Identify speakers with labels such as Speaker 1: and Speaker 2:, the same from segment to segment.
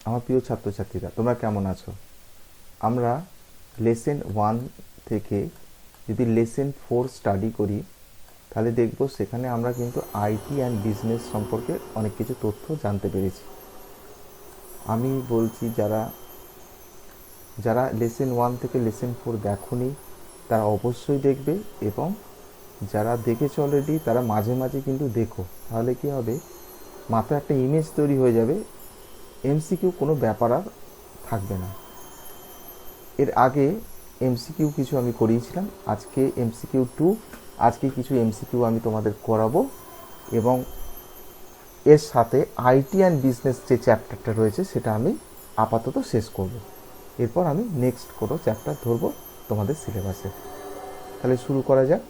Speaker 1: আমার প্রিয় ছাত্রছাত্রীরা, তোমরা কেমন আছো? আমরা লেসন 1 থেকে যদি লেসন 4 স্টাডি করি, তাহলে দেখব সেখানে আমরা কিন্তু আইটি অ্যান্ড বিজনেস সম্পর্কে অনেক কিছু তথ্য জানতে পেরেছি। আমি বলছি যারা যারা লেসন 1 থেকে লেসন 4 দেখোনি তারা অবশ্যই দেখবে, এবং যারা দেখেছো অলরেডি তারা মাঝে মাঝে কিন্তু দেখো। তাহলে কি হবে, মাথায় একটা ইমেজ তৈরি হয়ে যাবে, এমসিকিউ কোনো ব্যাপার আর থাকবে না। এর আগে এমসিকিউ কিছু আমি করিয়েছিলাম, আজকে এমসিকিউ 2, আজকে কিছু এমসিকিউ আমি তোমাদের করাবো, এবং এর সাথে আইটি অ্যান্ড বিজনেস যে চ্যাপ্টারটা রয়েছে সেটা আমি আপাতত শেষ করব। এরপর আমি নেক্সট কোনো চ্যাপ্টার ধরবো তোমাদের সিলেবাসে। তাহলে শুরু করা যাক।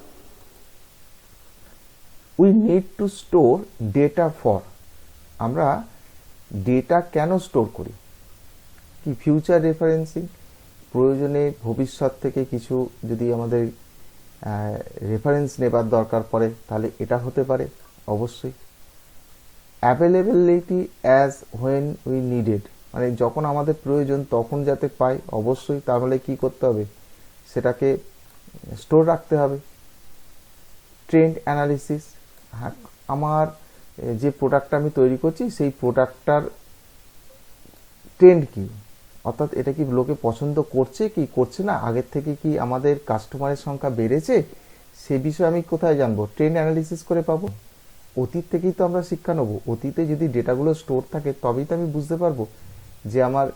Speaker 1: We need to store data for, আমরা ডেটা কেন স্টোর করি? কি ফিউচার রেফারেন্সিং, প্রয়োজনে ভবিষ্যৎ থেকে কিছু যদি আমাদের রেফারেন্স নেবার দরকার পড়ে তাহলে এটা হতে পারে অবশ্যই। Availability as when we needed, মানে যখন আমাদের প্রয়োজন তখন যাতে পাই, অবশ্যই। তাহলে কি করতে হবে, সেটাকে স্টোর রাখতে হবে। ট্রেন্ড অ্যানালিসিস, হ্যাঁ, আমার যে প্রোডাক্টটা আমি তৈরি করছি সেই প্রোডাক্টটার ট্রেন্ড কি, অর্থাৎ এটা কি লোকে পছন্দ করছে কি করছে না, আগের থেকে কি আমাদের কাস্টমারের সংখ্যা বেড়েছে, সে বিষয়ে আমি কোথায় জানবো? ট্রেন্ড অ্যানালিসিস করে পাবো। অতীত থেকেই তো আমরা শিক্ষা নেবো, অতীতে যদি ডেটাগুলো স্টোর থাকে তবেই তো আমি বুঝতে পারবো যে আমার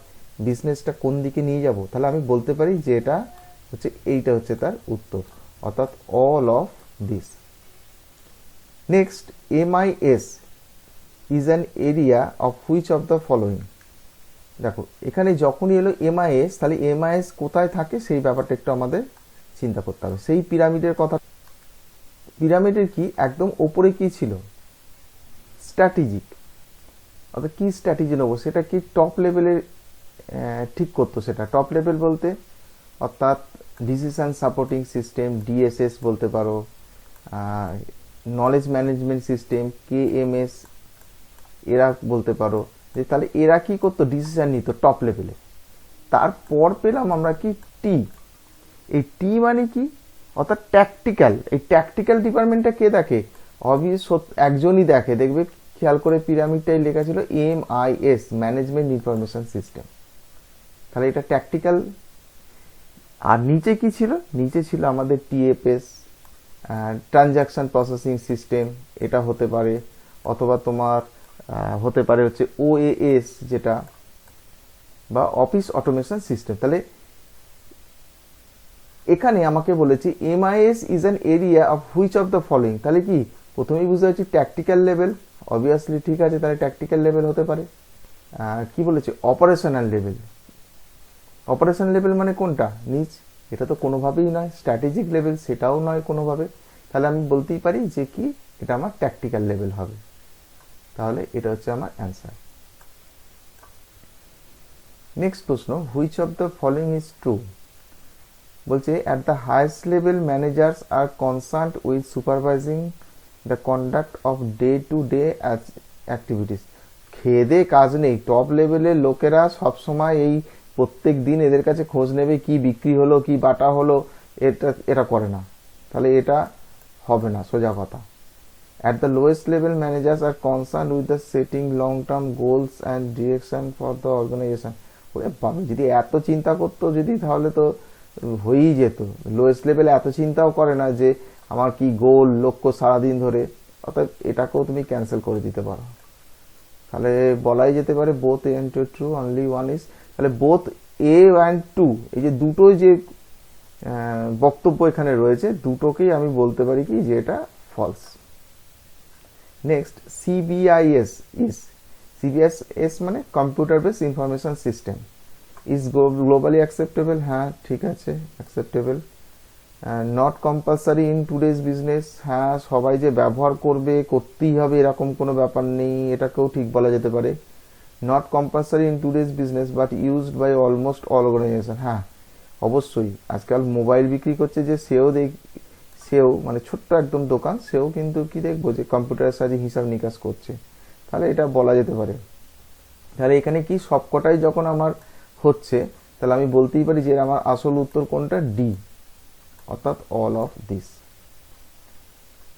Speaker 1: বিজনেসটা কোন দিকে নিয়ে যাব। তাহলে আমি বলতে পারি যে এটা হচ্ছে, এইটা হচ্ছে তার উত্তর, অর্থাৎ all of this. Next, MIS is an area of which of the following. দেখো এখানে যখনই এলো এমআইএস, তাহলে এমআইএস কোথায় থাকে সেই ব্যাপারটা একটু আমাদের চিন্তা করতে হবে। সেই পিরামিডের কথা, পিরামিডের কি একদম ওপরে কি ছিল? স্ট্র্যাটেজিক, অর্থাৎ কি স্ট্র্যাটেজি নেবো সেটা কি টপ লেভেলের ঠিক করতো। সেটা টপ লেভেল বলতে অর্থাৎ ডিসিশন সাপোর্টিং সিস্টেম, ডিএসএস বলতে পারো, নলেজ ম্যানেজমেন্ট সিস্টেম, কেএমএস, এরা বলতে পারো। যে তাহলে এরা কি করতো, ডিসিশন নিত টপ লেভেলে। তারপর পেলাম আমরা কি টি, এই টি মানে কি, অর্থাৎ ট্যাকটিক্যাল। এই ট্যাকটিক্যাল ডিপার্টমেন্টটা কে দেখে? অবভিয়াস একজনই দেখে, দেখবে খেয়াল করে পিরামিডটাই লেখা ছিল এমআইএস, ম্যানেজমেন্ট ইনফরমেশন সিস্টেম। তাহলে এটা ট্যাকটিক্যাল। আর নিচে কি ছিল? নিচে ছিল আমাদের টিএফএস, ট্রানজাকশন প্রসেসিং সিস্টেম, এটা হতে পারে, অথবা তোমার হতে পারে হচ্ছে ওএএস যেটা, বা অফিস অটোমেশন সিস্টেম। তাহলে এখানে আমাকে বলেছে MIS is an area of which of the following. তাহলে কি প্রথমেই বুঝতে পারছি ট্যাকটিক্যাল লেভেল, অবভিয়াসলি ঠিক আছে, তাহলে ট্যাকটিক্যাল লেভেল হতে পারে। কি বলেছে? Operational level. অপারেশনাল লেভেল মানে কোনটা? নিচ, এটা তো কোনোভাবেই নয়। স্ট্র্যাটেজিক লেভেল, সেটাও নয় কোনোভাবে। তাহলে আমি বলতেই পারি যে কি এটা আমার ট্যাকটিক্যাল লেভেল হবে। তাহলে এটা হচ্ছে আমার অ্যান্সার। নেক্সট প্রশ্ন, which of the following is true. বলছে at the highest level managers are concerned with supervising the conduct of day to day activities. খেয়ে দে কাজ নেই, টপ লেভেলের লোকেরা সবসময় এই প্রত্যেক দিন এদের কাছে খোঁজ নেবে কি বিক্রি হলো, কি বাটা হলো, এটা করে না। তাহলে এটা হবে না, সোজা কথা। At the lowest level managers are concern with the setting long term goals and direction for the organisation. ওরে বাবা, যদি এত চিন্তা করতো যদি, তাহলে তো হয়েই যেত। লোয়েস্ট লেভেলে এত চিন্তাও করে না যে আমার কি গোল, লক্ষ্য সারাদিন ধরে, অর্থাৎ এটাকেও তুমি ক্যান্সেল করে দিতে পারো। তাহলে বলাই যেতে পারে both A and true, only one is. তাহলে বোথ এ অ্যান্ড টু, এই যে দুটোই যে বক্তব্য এখানে রয়েছে, দুটোকেই আমি বলতে পারি কি যে এটা ফলস। নেক্সট, সিবিআইএস ইজ, সিবিআইএস মানে computer base information system, is globally acceptable. হ্যাঁ ঠিক আছে, acceptable. Not compulsory in today's business, হ্যাঁ সবাই যে ব্যবহার করবে, করতেই হবে এরকম কোনো ব্যাপার নেই, এটাকেও ঠিক বলা যেতে পারে। Not compulsory in today's business but used by almost all organisation, হ্যাঁ অবশ্যই। আজকাল মোবাইল বিক্রি করছে যে সেও মানে ছোট্ট একদম দোকান, সেও কিন্তু কি দেখবো যে কম্পিউটারের সাহায্যে হিসাব নিকাশ করছে। তাহলে এটা বলা যেতে পারে। তাহলে এখানে কি সবকটাই যখন আমার হচ্ছে, তাহলে আমি বলতেই পারি যে আমার আসল উত্তর কোনটা, ডি, অর্থাৎ all of this.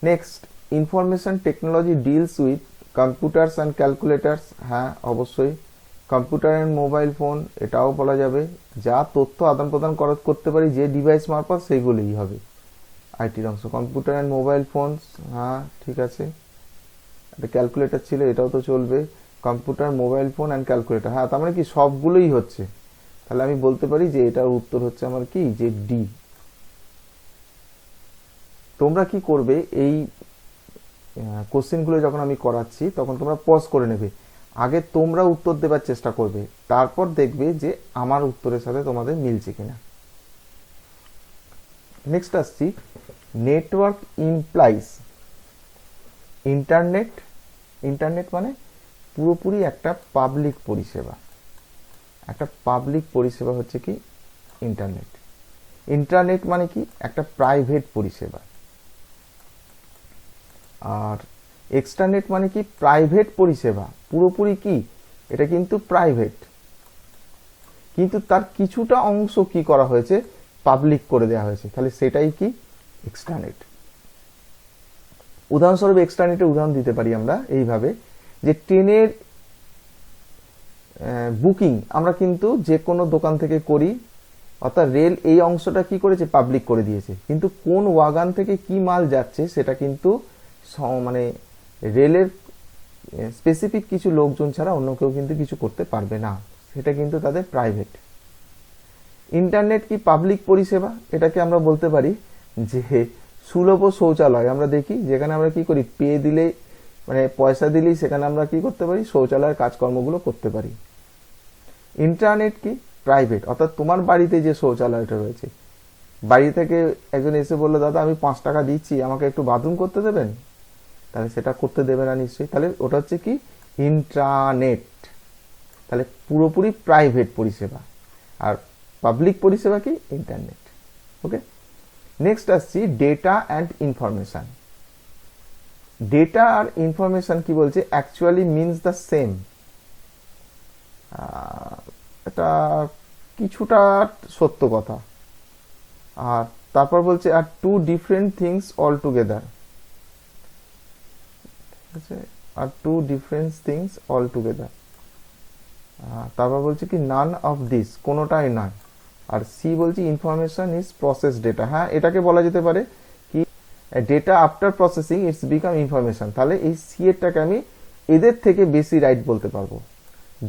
Speaker 1: Next, information technology deals with computers and calculators. হ্যাঁ, অবশ্যই কম্পিউটার অ্যান্ড মোবাইল ফোন, এটাও বলা যাবে। যা তথ্য আদান প্রদান করতে পারি যে ডিভাইস মারফত, সেইগুলোই হবে আইটির অংশ। কম্পিউটার অ্যান্ড মোবাইল ফোনস, হ্যাঁ ঠিক আছে। একটা ক্যালকুলেটার ছিল, এটাও তো চলবে। Computer, mobile phone and calculator, হ্যাঁ তার মানে কি সবগুলোই হচ্ছে। তাহলে আমি বলতে পারি যে এটার উত্তর হচ্ছে আমার কি, যে ডি। তোমরা কি করবে, এই কোশ্চেনগুলো যখন আমি করাচ্ছি তখন তোমরা পজ করে নেবে, আগে তোমরা উত্তর দেবার চেষ্টা করবে, তারপর দেখবে যে আমার উত্তরের সাথে তোমাদের মিলছে কিনা। নেক্সট আসছি, নেটওয়ার্ক ইমপ্লাইজ ইন্টারনেট। ইন্টারনেট মানে পুরোপুরি একটা পাবলিক পরিষেবা। একটা পাবলিক পরিষেবা হচ্ছে কি ইন্টারনেট। ইন্টারনেট মানে কি একটা প্রাইভেট পরিষেবা। আর এক্সটারনেট মানে কি প্রাইভেট পরিষেবা, পুরোপুরি কি এটা কিন্তু প্রাইভেট, কিন্তু তার কিছুটা অংশ কি করা হয়েছে, পাবলিক করে দেওয়া হয়েছে, তাহলে সেটাই কি এক্সটারনেট। উদাহরণস্বরূপ এক্সটারনেটের উদাহরণ দিতে পারি আমরা এইভাবে, যে ট্রেনের বুকিং আমরা কিন্তু যে কোনো দোকান থেকে করি, অর্থাৎ রেল এই অংশটা কি করেছে, পাবলিক করে দিয়েছে, কিন্তু কোন ওয়াগান থেকে কি মাল যাচ্ছে সেটা কিন্তু মানে রেলের স্পেসিফিক কিছু লোকজন ছাড়া অন্য কেউ কিন্তু কিছু করতে পারবে না, সেটা কিন্তু তাদের প্রাইভেট। ইন্টারনেট কি পাবলিক পরিষেবা, এটাকে আমরা বলতে পারি যে সুলভ শৌচালয় আমরা দেখি, যেখানে আমরা কি করি, পে দিলেই মানে পয়সা দিলেই সেখানে আমরা কি করতে পারি, শৌচালয়ের কাজকর্মগুলো করতে পারি। ইন্টারনেট কি প্রাইভেট, অর্থাৎ তোমার বাড়িতে যে শৌচালয়টা রয়েছে, বাড়ি থেকে একজন এসে বললো দাদা আমি 5 টাকা দিচ্ছি, আমাকে একটু বাথরুম করতে দেবেন, তাহলে সেটা করতে দেবে না নিশ্চয়ই, তাহলে ওটা হচ্ছে কি ইন্ট্রানেট। তাহলে পুরোপুরি প্রাইভেট পরিষেবা, আর পাবলিক পরিষেবা কি ইন্টারনেট। ওকে, নেক্সট আসছি ডেটা অ্যান্ড ইনফরমেশন। ডেটা আর ইনফরমেশন কি বলছে, অ্যাকচুয়ালি মিনস দ্য সেম। এটা কিছুটা সত্য কথা। আর তারপর বলছে are two different things all together, ঠিক আছে, are two different things all together. তারপর বলছে কি নান অফ দিস, কোনোটাই নয়। আর সি বলছি ইনফরমেশন ইজ প্রসেস ডেটা, হ্যাঁ এটাকে বলা যেতে পারে কি data after processing it's become information. তাহলে এই সি এরটাকে আমি এদের থেকে বেশি রাইট বলতে পারবো।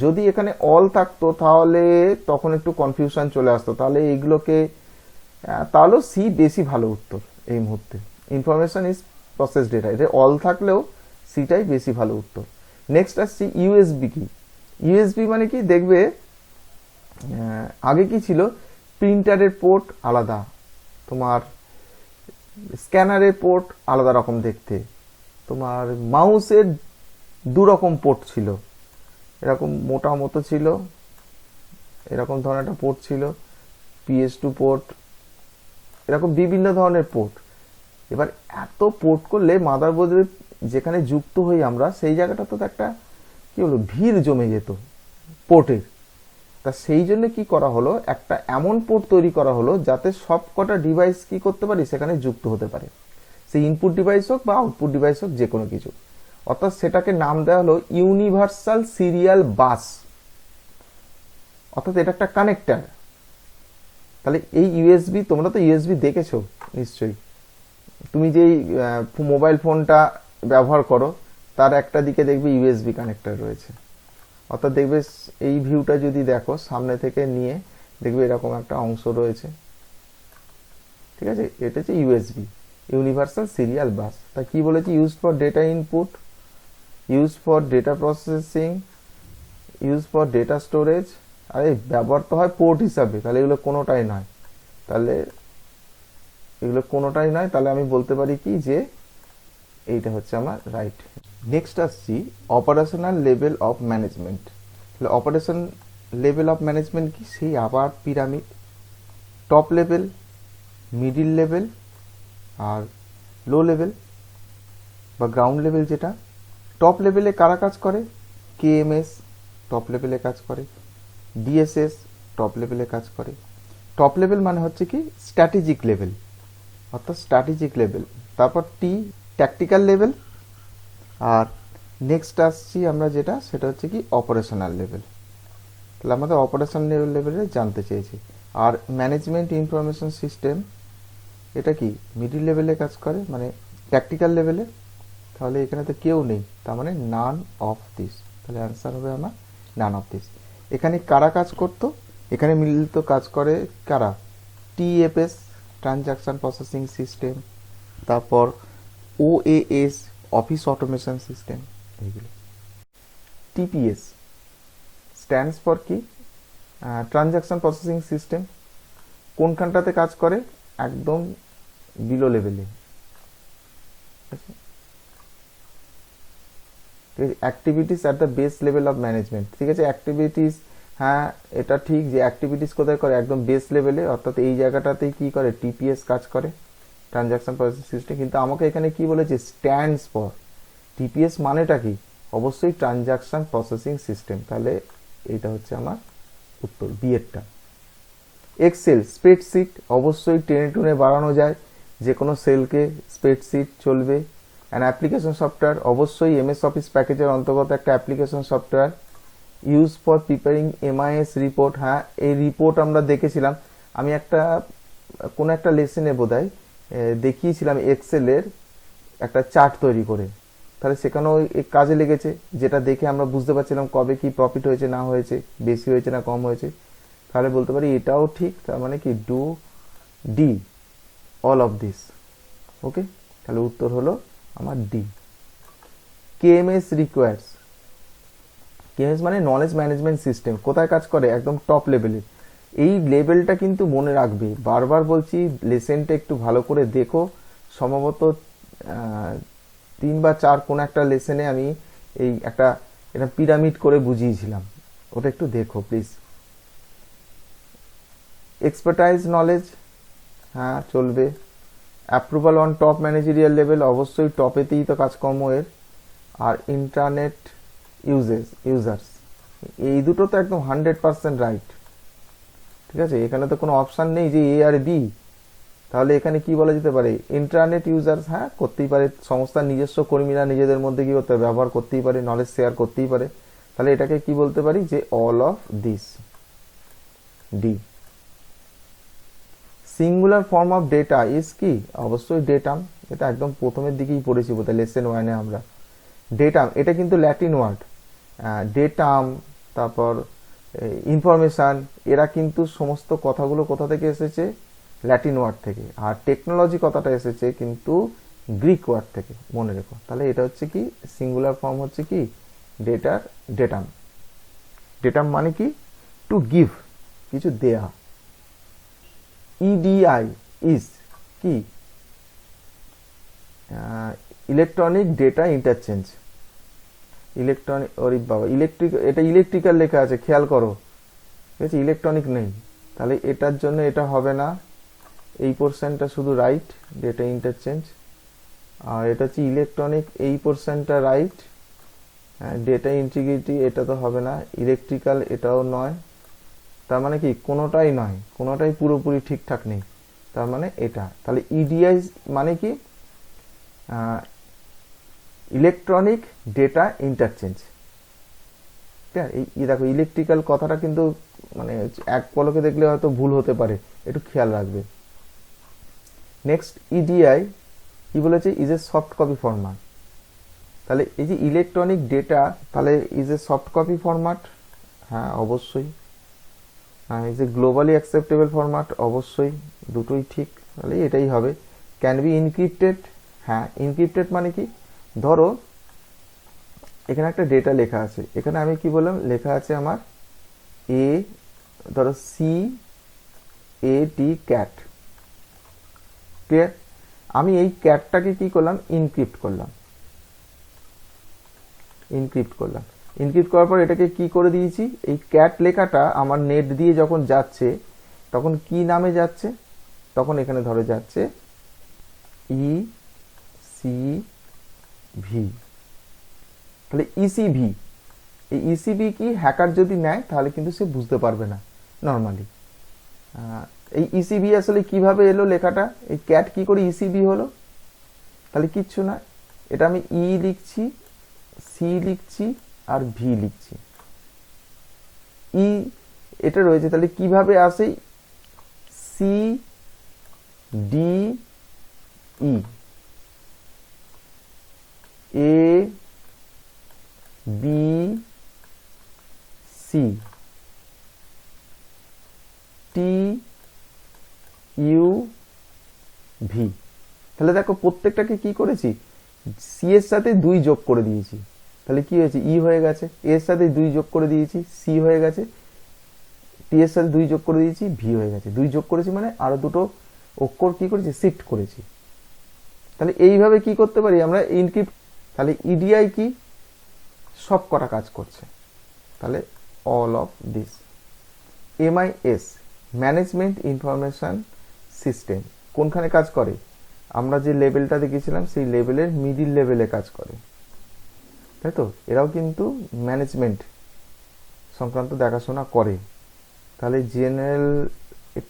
Speaker 1: যদি এখানে অল থাকতো তাহলে তখন একটু কনফিউশন চলে আসতো, তাহলে এইগুলোকে তাহলেও সি বেশি ভালো উত্তর এই মুহূর্তে। ইনফরমেশন ইজ প্রসেস ডেটা, এটা অল থাকলেও সিটাই বেশি ভালো উত্তর। নেক্সট আসছি ইউএসবি কি। ইউএসবি মানে কি, দেখবে আগে কি ছিল, প্রিন্টারের পোর্ট আলাদা, তোমার স্ক্যানারের পোর্ট আলাদা রকম দেখতে, তোমার মাউসের 2 রকম পোর্ট ছিল, এরকম মোটা মতো ছিল, এরকম ধরনের একটা পোর্ট ছিল, PS2 পোর্ট, এরকম বিভিন্ন ধরনের পোর্ট। এবার এত পোর্ট করলে মাদারবোর্ডের যেখানে যুক্ত হই আমরা, সেই জায়গাটা তো একটা কি বলবো ভিড় জমে যেত পোর্টের। তা সেই জন্য কি করা হলো, একটা এমন পোর্ট তৈরি করা হলো যাতে সব কটা ডিভাইস কি করতে পারি, সেখানে যুক্ত হতে পারে, সেই ইনপুট ডিভাইস হোক বা আউটপুট ডিভাইস হোক, যে কোনো কিছু। অর্থাৎ সেটাকে নাম দেওয়া হলো ইউনিভার্সাল সিরিয়াল বাস, অর্থাৎ এটা একটা কানেক্টার। তাহলে এই ইউএসবি, তোমরা তো ইউএসবি দেখেছো নিশ্চয়ই, তুমি যেই মোবাইল ফোনটা ব্যবহার করো তার একটা দিকে দেখবে ইউএসবি কানেক্টর রয়েছে। অর্থাৎ দেখবে এই ভিউটা যদি দেখো সামনে থেকে নিয়ে, দেখবে এরকম একটা অংশ রয়েছে, ঠিক আছে, এটা হচ্ছে ইউএসবি, ইউনিভার্সাল সিরিয়াল বাস। তা কি বলেছি, use for data input, use for data processing, use for data storage. আরে ব্যবহার তো হয় পোর্ট হিসাবে, তাহলে এগুলো কোনোটাই নয়, তাহলে এগুলো কোনোটাই নয়, তাহলে আমি বলতে পারি কি যে এইটা হচ্ছে আমার রাইট। নেক্সট আসছি অপারেশনাল লেভেল অফ ম্যানেজমেন্ট। তাহলে অপারেশন লেভেল অফ ম্যানেজমেন্ট কি, সেই আবার pyramid, top level, middle level আর লো লেভেল বা গ্রাউন্ড লেভেল। যেটা টপ লেভেলে কারা কাজ করে, KMS, টপ লেভেলে কাজ করে, ডিএসএস টপ লেভেলে কাজ করে। টপ লেভেল মানে হচ্ছে কি স্ট্র্যাটেজিক লেভেল, অর্থাৎ স্ট্র্যাটেজিক লেভেল। তারপর টি ট্যাকটিক্যাল লেভেল, আর নেক্সট আসছি আমরা যেটা, সেটা হচ্ছে কি অপারেশনাল লেভেল। তাহলে আমাদের অপারেশনাল লেভেলে জানতে চেয়েছি। আর ম্যানেজমেন্ট ইনফরমেশন সিস্টেম, এটা কি মিডিল লেভেলে কাজ করে, মানে ট্যাকটিক্যাল লেভেলে। তাহলে এখানে তো কেউ নেই, তার মানে নান অফ দিস। তাহলে অ্যান্সার হবে আমার নান অফ দিস। এখানে কারা কাজ করতো, এখানে মিলিত কাজ করে কারা, টিএফএস ট্রানজাকশন প্রসেসিং সিস্টেম, তারপর ওএএস অফিস অটোমেশন সিস্টেম, এইগুলো। টিপিএস স্ট্যান্ডস ফর কি, ট্রানজাকশন প্রসেসিং সিস্টেম। কোনখানটাতে কাজ করে, একদম বিলো লেভেলে। Activities at the base level of management, ঠিক আছে। অ্যাক্টিভিটিস, হ্যাঁ এটা ঠিক যে অ্যাক্টিভিটিস কোথায় করে, একদম বেস লেভেলে, অর্থাৎ এই জায়গাটাতেই কি করে, টিপিএস কাজ করে, ট্রানজাকশন প্রসেসিং সিস্টেম। কিন্তু আমাকে এখানে কি বলেছে, স্ট্যান্ডস ফর। টিপিএস মানেটা কি, অবশ্যই ট্রানজাকশন প্রসেসিং সিস্টেম। তাহলে এটা হচ্ছে আমার উত্তর, বিয়েরটা। এক্সেল স্প্রেডশিট, অবশ্যই টেনে টুনে বাড়ানো যায়, যে কোনো সেলকে স্প্রেডশিট চলবে। অ্যান্ড অ্যাপ্লিকেশন সফটওয়্যার, অবশ্যই এমএস অফিস প্যাকেজের অন্তর্গত একটা application software. Use for preparing MIS report, হ্যাঁ এই রিপোর্ট আমরা দেখেছিলাম, আমি একটা কোনো একটা লেসনে বোধহয় দেখিয়েছিলাম এক্সেলের একটা চার্ট তৈরি করে। তাহলে সেখানেও কাজে লেগেছে, যেটা দেখে আমরা বুঝতে পারছিলাম কবে কি প্রফিট হয়েছে না হয়েছে, বেশি হয়েছে না কম হয়েছে। তাহলে বলতে পারি এটাও ঠিক, তার মানে কি ডু D all of this. Okay, তাহলে উত্তর হলো আমার ডি। কেএমএস রিকোয়ার্স, কেএমএস মানে নলেজ ম্যানেজমেন্ট সিস্টেম, কোথায় কাজ করে, একদম টপ লেভেলে। এই লেভেলটা কিন্তু মনে রাখবে, বারবার বলছি লেসেনটা একটু ভালো করে দেখো। সম্ভবত 3 বা 4 কোন একটা লেসেনে আমি এই একটা এটা পিরামিড করে বুঝিয়েছিলাম, ওটা একটু দেখো প্লিজ। এক্সপার্টাইজ নলেজ, হ্যাঁ চলবে। Approval on top managerial level, অবশ্যই টপেতেই তো কাজকর্ম এর। আর ইন্টারনেট ইউজার্স, এই দুটো তো একদম 100% রাইট, ঠিক আছে। এখানে তো কোনো অপশান নেই যে এ আর বি। তাহলে এখানে কি বলা যেতে পারে, ইন্টারনেট ইউজার্স, হ্যাঁ করতেই পারে। সংস্থার নিজস্ব কর্মীরা নিজেদের মধ্যে কি করতে পারে, ব্যবহার করতেই পারে, নলেজ শেয়ার করতেই পারে। তাহলে এটাকে কি বলতে পারি, যে all of this, D. Singular form of data is কি, অবশ্যই ডেটাম। এটা একদম প্রথমের দিকেই পড়েছি বোধহয় লেসন 1-এ আমরা। ডেটাম এটা কিন্তু ল্যাটিন ওয়ার্ড, ডেটাম, তারপর ইনফরমেশন, এরা কিন্তু সমস্ত কথাগুলো কোথা থেকে এসেছে, ল্যাটিন ওয়ার্ড থেকে। আর টেকনোলজি কথাটা এসেছে কিন্তু গ্রিক ওয়ার্ড থেকে, মনে রেখো। তাহলে এটা হচ্ছে কি, সিঙ্গুলার ফর্ম হচ্ছে কি ডেটার, ডেটাম। ডেটাম মানে কি, টু গিভ, কিছু দেয়া। ইডিআই ইজ কি, ইলেকট্রনিক ডেটা ইন্টারচেঞ্জ। ইলেকট্রনিক, ওরে বাবা, ইলেকট্রিক, এটা ইলেকট্রিক্যাল লেখা আছে, খেয়াল করো, ঠিক আছে, ইলেকট্রনিক নেই। তাহলে এটার জন্য এটা হবে না, এই পোর্শনটা শুধু রাইট, ডেটা ইন্টারচেঞ্জ। আর এটা হচ্ছে ইলেকট্রনিক, এই পোর্শনটা রাইট। ডেটা ইন্টিগ্রিটি এটা তো হবে না, ইলেকট্রিক্যাল এটাও নয়। তার মানে কি, কোনোটাই নয়, কোনোটাই পুরোপুরি ঠিকঠাক নেই, তার মানে এটা। তাহলে ইডিআই মানে কি, ইলেকট্রনিক ডেটা ইন্টারচেঞ্জ। ঠিক আছে, এই দেখো ইলেকট্রিক্যাল কথাটা কিন্তু মানে এক পলকে দেখলে হয়তো ভুল হতে পারে, একটু খেয়াল রাখবে। নেক্সট ইডিআই কি বলেছে, is a soft copy format. তাহলে এই যে ইলেকট্রনিক ডেটা, তাহলে is a soft copy format, হ্যাঁ অবশ্যই। হ্যাঁ, is a globally acceptable format, অবশ্যই, দুটোই ঠিক। তাহলে এটাই হবে। ক্যান বি ইনক্রিপ্টেড, হ্যাঁ ইনক্রিপ্টেড মানে কি, ধরো এখানে একটা ডেটা লেখা আছে, এখানে আমি কি বললাম, লেখা আছে আমার এ, ধরো CAT ক্যাট, ক্লিয়ার। আমি এই ক্যাটটাকে কি করলাম, ইনক্রিপ্ট করলাম। ইনক্রিপ্ট করার পর এটাকে কি করে দিয়েছি, এই ক্যাট লেখাটা আমার নেট দিয়ে যখন যাচ্ছে তখন কি নামে যাচ্ছে, তখন এখানে ধরে যাচ্ছে ECV। তাহলে ECV, এই ইসিবি কি হ্যাকার যদি নেয় তাহলে কিন্তু সে বুঝতে পারবে না নর্মালি। এই ইসিবি আসলে কিভাবে এলো লেখাটা, এই ক্যাট কি করে ইসিবি হলো, তাহলে কিচ্ছু না, এটা আমি ই লিখছি, সি লিখছি আর ভি লিখছি, ই এটা রয়েছে, তাহলে কিভাবে আসে, C D E, A B C, T U V. তাহলে দেখো প্রত্যেকটাকে কি করেছি, সি এর সাথে 2 যোগ করে দিয়েছি, তাহলে কি হয়েছে, ই হয়ে গেছে, এর সাথে 2 যোগ করে দিয়েছি, সি হয়ে গেছে, টি এর সাথে 2 যোগ করে দিয়েছি, ভি হয়ে গেছে। 2 যোগ করেছি মানে আরো দুটো অক্ষর কি করেছি, শিফট করেছি। তাহলে এইভাবে কি করতে পারি আমরা ইনক্রিপ্ট। তাহলে ইডিআই কি, সব কটা কাজ করছে, তাহলে all of this. MIS, management information system, কোনখানে কাজ করে, আমরা যে লেভেলটা দেখেছিলাম সেই লেভেলের মিডিল লেভেলে কাজ করে, তাই তো, এরাও কিন্তু ম্যানেজমেন্ট সংক্রান্ত দেখাশোনা করে। তাহলে general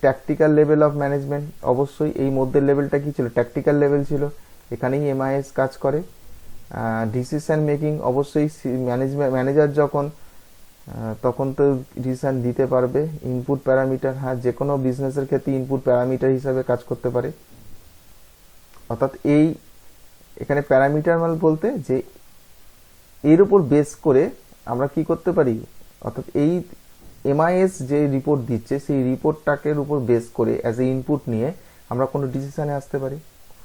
Speaker 1: tactical level of management, অবশ্যই এই মধ্যের লেভেলটা কি ছিল, ট্যাকটিক্যাল লেভেল ছিল, এখানেই এমআইএস কাজ করে। ডিসিশন মেকিং, অবশ্যই ম্যানেজার যখন তখন তো ডিসিশন দিতে পারবে। ইনপুট প্যারামিটার, হ্যাঁ যে কোনো বিজনেসের ক্ষেত্রে ইনপুট প্যারামিটার হিসাবে কাজ করতে পারে, অর্থাৎ এই এখানে প্যারামিটার মানে বলতে যে এর উপর বেস করে আমরা কি করতে পারি, অর্থাৎ এই এমআইএস যে রিপোর্ট দিচ্ছে সেই রিপোর্টটাকে উপর বেস করে অ্যাজ এ ইনপুট নিয়ে আমরা কোনো ডিসিশনে আসতে পারি।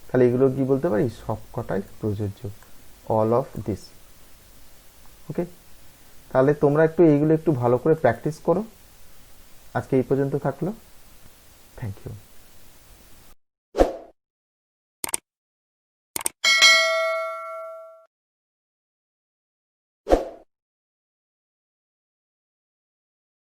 Speaker 1: তাহলে এগুলো কি বলতে পারি, সবকটাই প্রযোজ্য, অল অফ দিস। ওকে, তাহলে তোমরা একটু এইগুলো একটু ভালো করে প্র্যাকটিস করো। আজকে এই পর্যন্ত থাকলো, থ্যাংক ইউ।